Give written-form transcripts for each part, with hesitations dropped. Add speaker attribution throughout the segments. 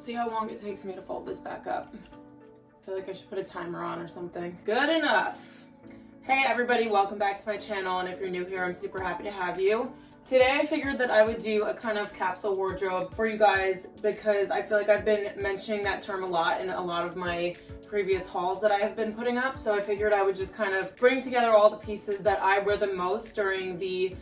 Speaker 1: Let's see how long it takes me to fold this back up. I feel like I should put a timer on or something. Good enough. Hey everybody, welcome back to my channel, and if you're new here, I'm super happy to have you. Today I figured that I would do a kind of capsule wardrobe for you guys because I feel like I've been mentioning that term a lot in a lot of my previous hauls that I have been putting up. So I figured I would just kind of bring together all the pieces that I wear the most during the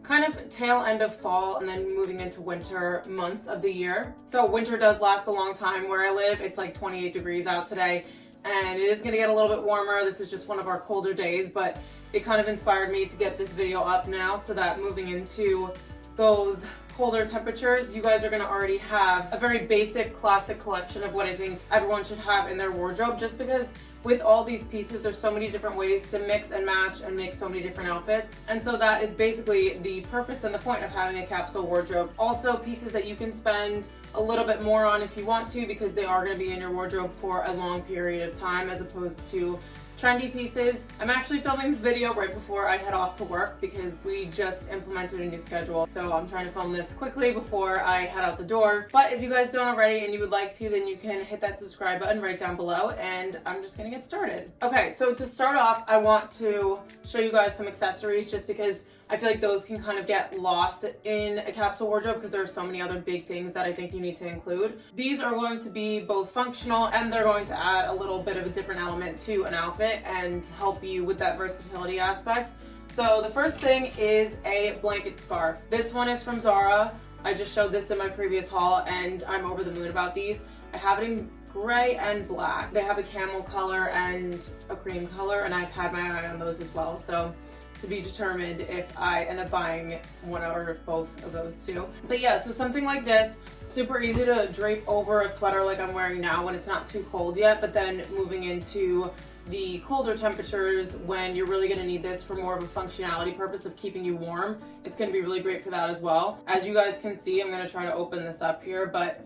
Speaker 1: kind of tail end of fall and then moving into winter months of the year. So winter does last a long time where I live. It's like 28 degrees out today and it is going to get a little bit warmer. This is just one of our colder days, but it kind of inspired me to get this video up now so that moving into those colder temperatures, you guys are going to already have a very basic classic collection of what I think everyone should have in their wardrobe, just because with all these pieces there's so many different ways to mix and match and make so many different outfits, and so that is basically the purpose and the point of having a capsule wardrobe. Also pieces that you can spend a little bit more on if you want to, because they are going to be in your wardrobe for a long period of time as opposed to trendy pieces. I'm actually filming this video right before I head off to work because we just implemented a new schedule. So I'm trying to film this quickly before I head out the door. But if you guys don't already and you would like to, then you can hit that subscribe button right down below, and I'm just gonna get started. Okay, so to start off, I want to show you guys some accessories just because I feel like those can kind of get lost in a capsule wardrobe because there are so many other big things that I think you need to include. These are going to be both functional and they're going to add a little bit of a different element to an outfit and help you with that versatility aspect. So the first thing is a blanket scarf. This one is from Zara. I just showed this in my previous haul and I'm over the moon about these. I have it in gray and black. They have a camel color and a cream color, and I've had my eye on those as well. So to be determined if I end up buying one or both of those two. But yeah, so something like this, super easy to drape over a sweater like I'm wearing now when it's not too cold yet, but then moving into the colder temperatures when you're really gonna need this for more of a functionality purpose of keeping you warm, it's gonna be really great for that as well. As you guys can see, I'm gonna try to open this up here, but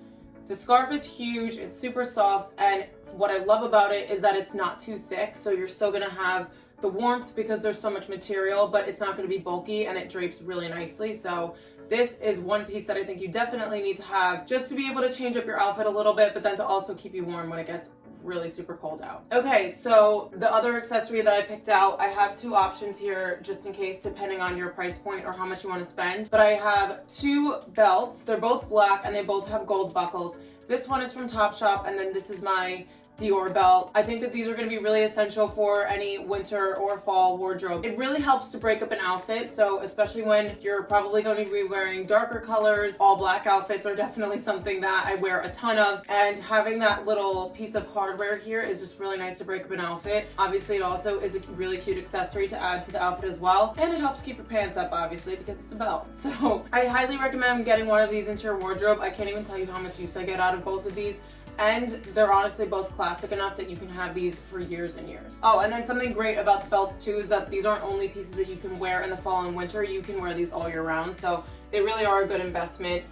Speaker 1: the scarf is huge, it's super soft, and what I love about it is that it's not too thick, so you're still gonna have the warmth because there's so much material, but it's not going to be bulky and it drapes really nicely. So this is one piece that I think you definitely need to have just to be able to change up your outfit a little bit, but then to also keep you warm when it gets really super cold out. Okay, so the other accessory that I picked out, I have two options here just in case, depending on your price point or how much you want to spend. But I have two belts. They're both black and they both have gold buckles. This one is from Topshop, and then this is my Dior belt. I think that these are going to be really essential for any winter or fall wardrobe. It really helps to break up an outfit, so especially when you're probably going to be wearing darker colors, all black outfits are definitely something that I wear a ton of, and having that little piece of hardware here is just really nice to break up an outfit. Obviously, it also is a really cute accessory to add to the outfit as well, and it helps keep your pants up, obviously, because it's a belt. So I highly recommend getting one of these into your wardrobe. I can't even tell you how much use I get out of both of these. And they're honestly both classic enough that you can have these for years and years. Oh, and then something great about the belts too is that these aren't only pieces that you can wear in the fall and winter, you can wear these all year round. So they really are a good investment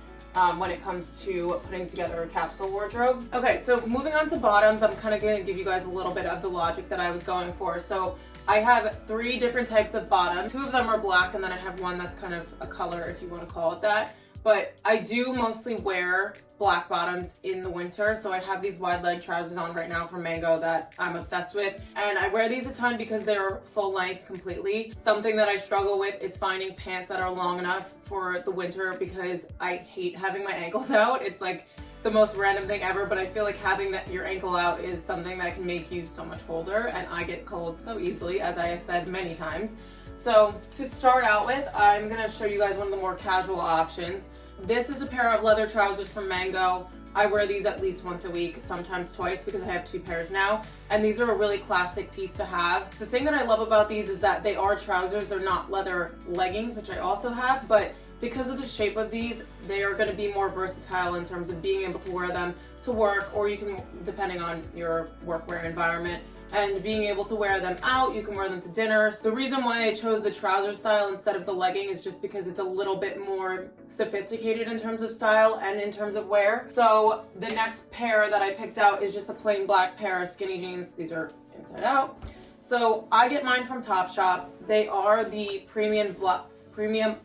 Speaker 1: when it comes to putting together a capsule wardrobe. Okay, so moving on to bottoms, I'm kind of going to give you guys a little bit of the logic that I was going for. So I have three different types of bottoms. Two of them are black, and then I have one that's kind of a color, if you want to call it that. But I do mostly wear black bottoms in the winter, so I have these wide leg trousers on right now from Mango that I'm obsessed with, and I wear these a ton because they're full length completely. Something that I struggle with is finding pants that are long enough for the winter because I hate having my ankles out. It's like the most random thing ever, but I feel like having your ankle out is something that can make you so much colder, and I get cold so easily, as I have said many times. So to start out with, I'm going to show you guys one of the more casual options. This is a pair of leather trousers from Mango. I wear these at least once a week, sometimes twice, because I have two pairs now, and these are a really classic piece to have. The thing that I love about these is that they are trousers, they're not leather leggings, which I also have, but because of the shape of these, they are going to be more versatile in terms of being able to wear them to work, or you can, depending on your workwear environment, and being able to wear them out. You can wear them to dinner. The reason why I chose the trouser style instead of the legging is just because it's a little bit more sophisticated in terms of style and in terms of wear. So the next pair that I picked out is just a plain black pair of skinny jeans. These are inside out. So I get mine from Topshop. They are the premium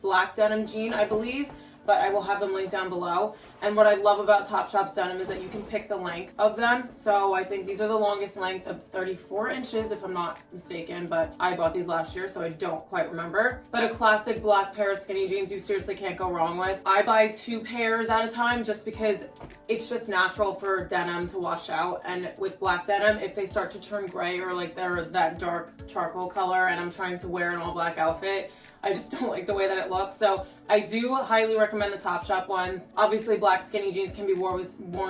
Speaker 1: black denim jean, I believe, but I will have them linked down below. And what I love about Topshop's denim is that you can pick the length of them. So I think these are the longest length of 34 inches, if I'm not mistaken, but I bought these last year, so I don't quite remember. But a classic black pair of skinny jeans you seriously can't go wrong with. I buy 2 pairs at a time just because it's just natural for denim to wash out. And with black denim, if they start to turn gray or like they're that dark charcoal color and I'm trying to wear an all black outfit, I just don't like the way that it looks. So I do highly recommend the Topshop ones. Obviously, black skinny jeans can be worn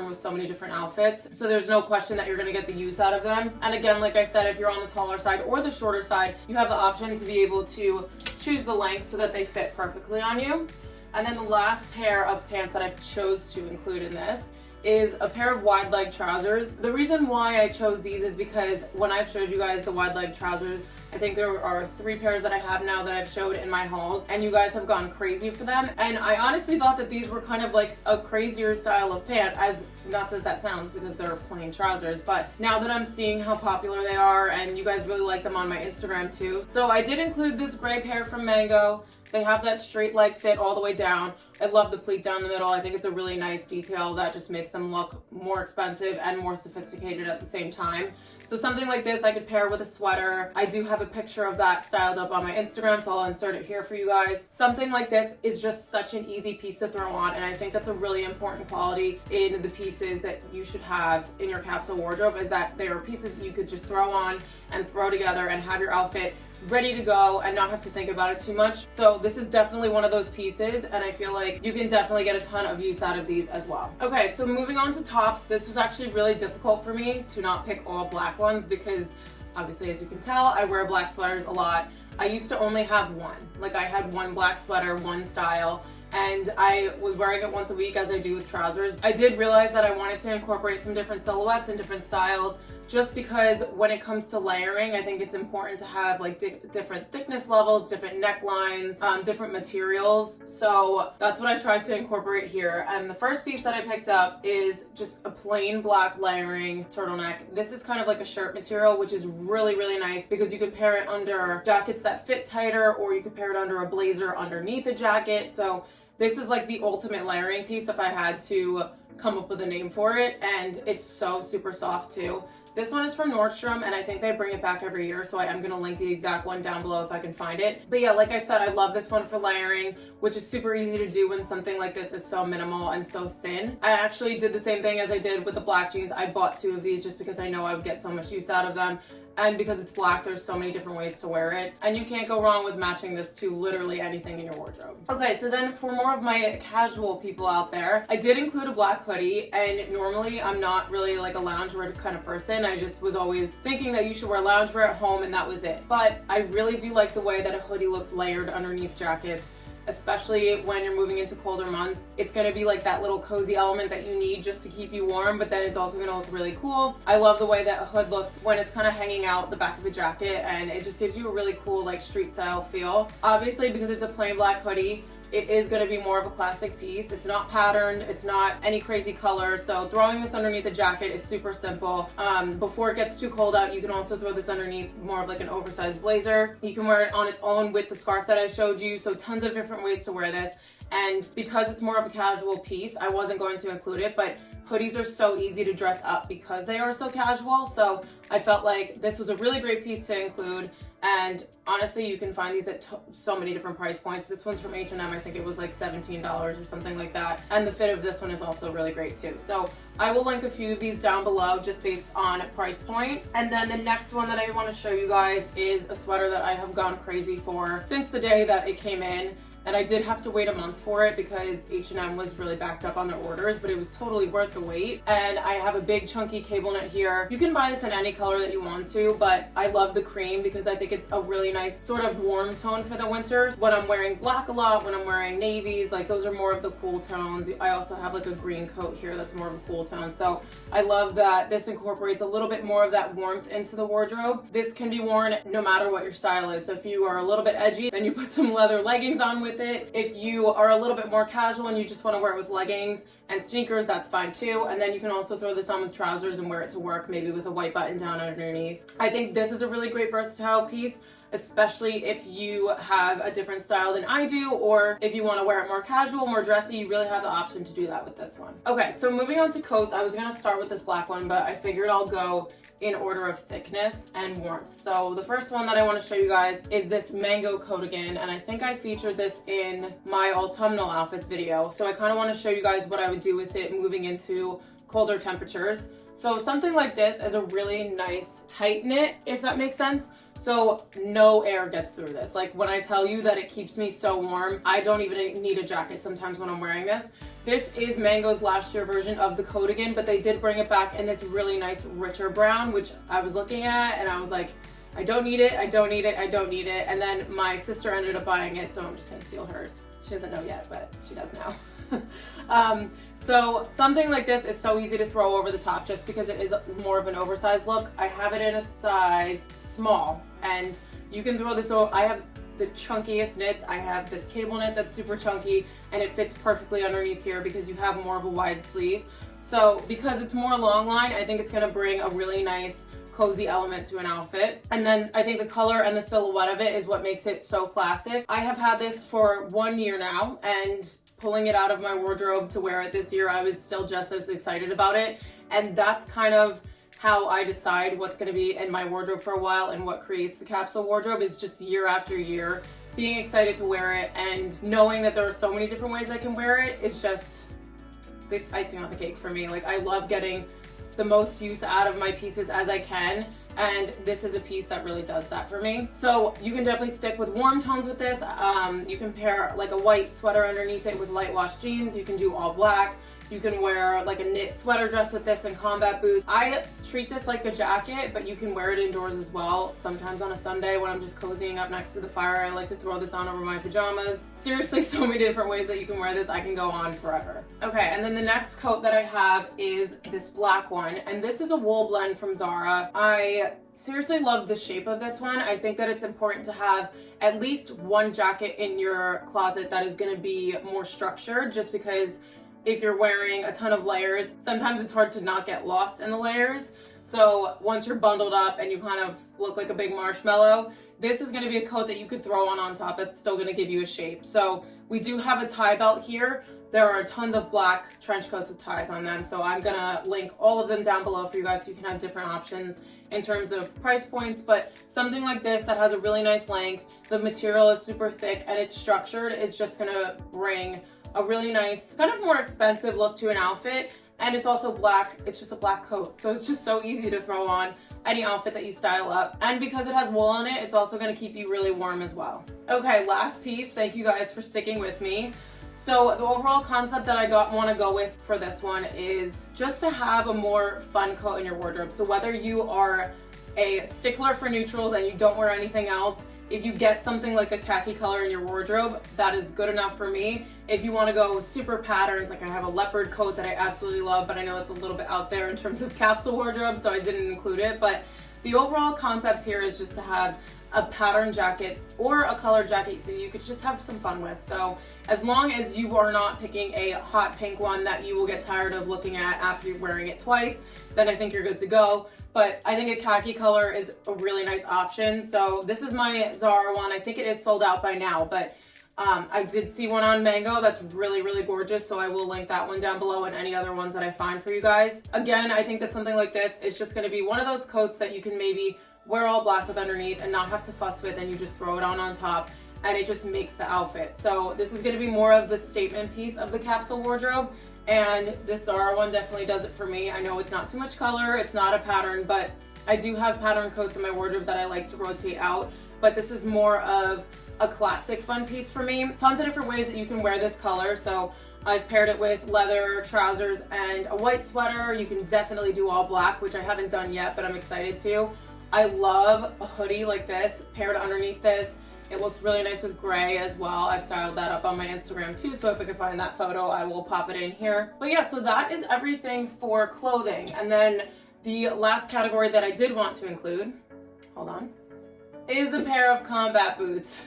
Speaker 1: with so many different outfits, so there's no question that you're gonna get the use out of them. And again, like I said, if you're on the taller side or the shorter side, you have the option to be able to choose the length so that they fit perfectly on you. And then the last pair of pants that I chose to include in this is a pair of wide leg trousers. The reason why I chose these is because when I've showed you guys the wide leg trousers, I think there are 3 pairs that I have now that I've showed in my hauls, and you guys have gone crazy for them. And I honestly thought that these were kind of like a crazier style of pant, as nuts as that sounds because they're plain trousers. But now that I'm seeing how popular they are, and you guys really like them on my Instagram too. So I did include this gray pair from Mango. They have that straight leg fit all the way down. I love the pleat down the middle. I think it's a really nice detail that just makes them look more expensive and more sophisticated at the same time. So something like this I could pair with a sweater. I do have a picture of that styled up on my Instagram, so I'll insert it here for you guys. Something like this is just such an easy piece to throw on, and I think that's a really important quality in the pieces that you should have in your capsule wardrobe, is that they are pieces that you could just throw on and throw together and have your outfit ready to go and not have to think about it too much. So this is definitely one of those pieces, and I feel like you can definitely get a ton of use out of these as well. Okay, so moving on to tops. This was actually really difficult for me to not pick all black ones because obviously, as you can tell, I wear black sweaters a lot. I used to only have one. Like, I had one black sweater, one style, and I was wearing it once a week as I do with trousers. I did realize that I wanted to incorporate some different silhouettes and different styles, just because when it comes to layering, I think it's important to have like different thickness levels, different necklines, different materials. So that's what I tried to incorporate here. And the first piece that I picked up is just a plain black layering turtleneck. This is kind of like a shirt material, which is really, really nice because you can pair it under jackets that fit tighter, or you could pair it under a blazer underneath a jacket. So this is like the ultimate layering piece if I had to come up with a name for it, and it's so super soft too. This one is from Nordstrom, and I think they bring it back every year, so I am going to link the exact one down below if I can find it. But yeah, like I said, I love this one for layering, which is super easy to do when something like this is so minimal and so thin. I actually did the same thing as I did with the black jeans. I bought 2 of these just because I know I would get so much use out of them. And because it's black, there's so many different ways to wear it. And you can't go wrong with matching this to literally anything in your wardrobe. Okay, so then for more of my casual people out there, I did include a black hoodie. And normally I'm not really like a loungewear kind of person. I just was always thinking that you should wear loungewear at home and that was it. But I really do like the way that a hoodie looks layered underneath jackets, especially when you're moving into colder months. It's gonna be like that little cozy element that you need just to keep you warm, but then it's also gonna look really cool. I love the way that a hood looks when it's kind of hanging out the back of a jacket, and it just gives you a really cool like street style feel. Obviously, because it's a plain black hoodie, it is going to be more of a classic piece. It's not patterned, it's not any crazy color, so throwing this underneath a jacket is super simple. Before it gets too cold out, you can also throw this underneath more of like an oversized blazer. You can wear it on its own with the scarf that I showed you, so tons of different ways to wear this. And because it's more of a casual piece, I wasn't going to include it, but hoodies are so easy to dress up because they are so casual, so I felt like this was a really great piece to include. And honestly, you can find these at so many different price points. This one's from H&M. I think it was like $17 or something like that. And the fit of this one is also really great too. So I will link a few of these down below just based on price point. And then the next one that I want to show you guys is a sweater that I have gone crazy for since the day that it came in. And I did have to wait a month for it because H&M was really backed up on their orders, but it was totally worth the wait. And I have a big chunky cable knit here. You can buy this in any color that you want to, but I love the cream because I think it's a really nice sort of warm tone for the winter. When I'm wearing black a lot, when I'm wearing navies, like those are more of the cool tones. I also have like a green coat here that's more of a cool tone. So I love that this incorporates a little bit more of that warmth into the wardrobe. This can be worn no matter what your style is. So if you are a little bit edgy, then you put some leather leggings on with it. If you are a little bit more casual and you just want to wear it with leggings and sneakers, that's fine too. And then you can also throw this on with trousers and wear it to work, maybe with a white button down underneath. I think this is a really great versatile piece, especially if you have a different style than I do, or if you want to wear it more casual, more dressy, you really have the option to do that with this one. Okay, so moving on to coats, I was going to start with this black one, but I figured I'll go in order of thickness and warmth. So the first one that I want to show you guys is this mango coat again, and I think I featured this in my autumnal outfits video. So I kind of want to show you guys what I would do with it moving into colder temperatures. So something like this is a really nice tight knit, if that makes sense. So no air gets through this. Like when I tell you that it keeps me so warm, I don't even need a jacket sometimes when I'm wearing this. This is Mango's last year version of the coat again, but they did bring it back in this really nice richer brown, which I was looking at and I was like, I don't need it, I don't need it, I don't need it. And then my sister ended up buying it, so I'm just gonna steal hers. She doesn't know yet, but she does now. So something like this is so easy to throw over the top just because it is more of an oversized look. I have it in a size small, and you can throw this over. I have the chunkiest knits. I have this cable knit that's super chunky, and it fits perfectly underneath here because you have more of a wide sleeve. So because it's more long line, I think it's gonna bring a really nice cozy element to an outfit. And then I think the color and the silhouette of it is what makes it so classic. I have had this for 1 year now, and pulling it out of my wardrobe to wear it this year, I was still just as excited about it. And that's kind of how I decide what's going to be in my wardrobe for a while, and what creates the capsule wardrobe is just year after year being excited to wear it and knowing that there are so many different ways I can wear it. It's just the icing on the cake for me. Like, I love getting the most use out of my pieces as I can, and this is a piece that really does that for me. So you can definitely stick with warm tones with this. You can pair like a white sweater underneath it with light wash jeans. You can do all black. You can wear like a knit sweater dress with this and combat boots. I treat this like a jacket, but you can wear it indoors as well. Sometimes on a Sunday when I'm just cozying up next to the fire, I like to throw this on over my pajamas. Seriously, so many different ways that you can wear this. I can go on forever. Okay, and then the next coat that I have is this black one, and this is a wool blend from Zara. I seriously love the shape of this one. I think that it's important to have at least one jacket in your closet that is going to be more structured, just because if you're wearing a ton of layers, sometimes it's hard to not get lost in the layers. So once you're bundled up and you kind of look like a big marshmallow, this is gonna be a coat that you could throw on top that's still gonna give you a shape. So we do have a tie belt here. There are tons of black trench coats with ties on them. So I'm gonna link all of them down below for you guys so you can have different options in terms of price points. But something like this that has a really nice length, the material is super thick and it's structured, is just gonna bring a really nice, kind of more expensive look to an outfit. And it's also black, it's just a black coat. So it's just so easy to throw on any outfit that you style up. And because it has wool on it, it's also gonna keep you really warm as well. Okay, last piece, thank you guys for sticking with me. So the overall concept that I want to go with for this one is just to have a more fun coat in your wardrobe. So whether you are a stickler for neutrals and you don't wear anything else, if you get something like a khaki color in your wardrobe, that is good enough for me. If you want to go super patterns, like I have a leopard coat that I absolutely love, but I know it's a little bit out there in terms of capsule wardrobe, so I didn't include it. But the overall concept here is just to have a pattern jacket or a color jacket that you could just have some fun with. So as long as you are not picking a hot pink one that you will get tired of looking at after you're wearing it twice, then I think you're good to go. But I think a khaki color is a really nice option. So this is my Zara one. I think it is sold out by now, but I did see one on Mango that's really, really gorgeous. So I will link that one down below and any other ones that I find for you guys. Again, I think that something like this is just gonna be one of those coats that you can maybe wear all black with underneath and not have to fuss with, and you just throw it on top and it just makes the outfit. So this is gonna be more of the statement piece of the capsule wardrobe. And this Zara one definitely does it for me. I know it's not too much color, it's not a pattern, but I do have pattern coats in my wardrobe that I like to rotate out. But this is more of a classic fun piece for me. Tons of different ways that you can wear this color. So I've paired it with leather trousers and a white sweater. You can definitely do all black, which I haven't done yet, but I'm excited to. I love a hoodie like this paired underneath this. It looks really nice with gray as well. I've styled that up on my Instagram too, so if I can find that photo, I will pop it in here. But yeah, so that is everything for clothing. And then the last category that I did want to include, hold on, is a pair of combat boots.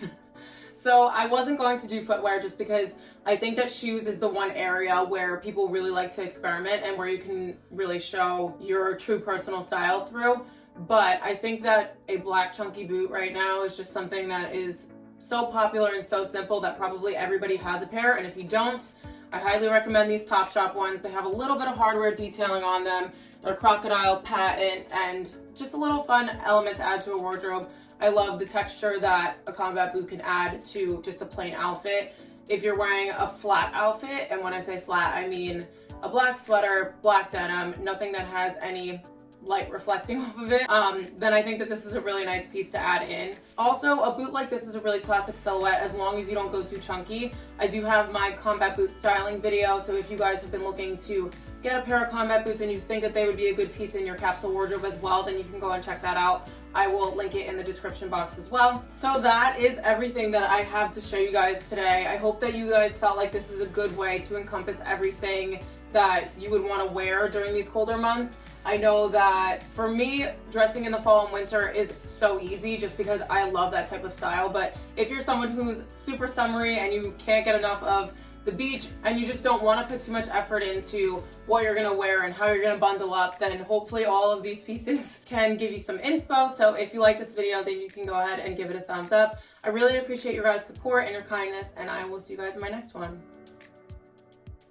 Speaker 1: So I wasn't going to do footwear just because I think that shoes is the one area where people really like to experiment and where you can really show your true personal style through. but I think that a black chunky boot right now is just something that is so popular and so simple that probably everybody has a pair. And if you don't, I highly recommend these Topshop ones. They have a little bit of hardware detailing on them. They're crocodile patent and just a little fun element to add to a wardrobe. I love the texture that a combat boot can add to just a plain outfit. If you're wearing a flat outfit, and when I say flat, I mean a black sweater, black denim, nothing that has any light reflecting off of it, then I think that this is a really nice piece to add in. Also, a boot like this is a really classic silhouette as long as you don't go too chunky. I do have my combat boot styling video, so if you guys have been looking to get a pair of combat boots and you think that they would be a good piece in your capsule wardrobe as well, then you can go and check that out. I will link it in the description box as well. So that is everything that I have to show you guys today. I hope that you guys felt like this is a good way to encompass everything that you would want to wear during these colder months. I know that for me, dressing in the fall and winter is so easy just because I love that type of style. But if you're someone who's super summery and you can't get enough of the beach and you just don't want to put too much effort into what you're going to wear and how you're going to bundle up, then hopefully all of these pieces can give you some inspo. So if you like this video, then you can go ahead and give it a thumbs up. I really appreciate your guys' support and your kindness, and I will see you guys in my next one.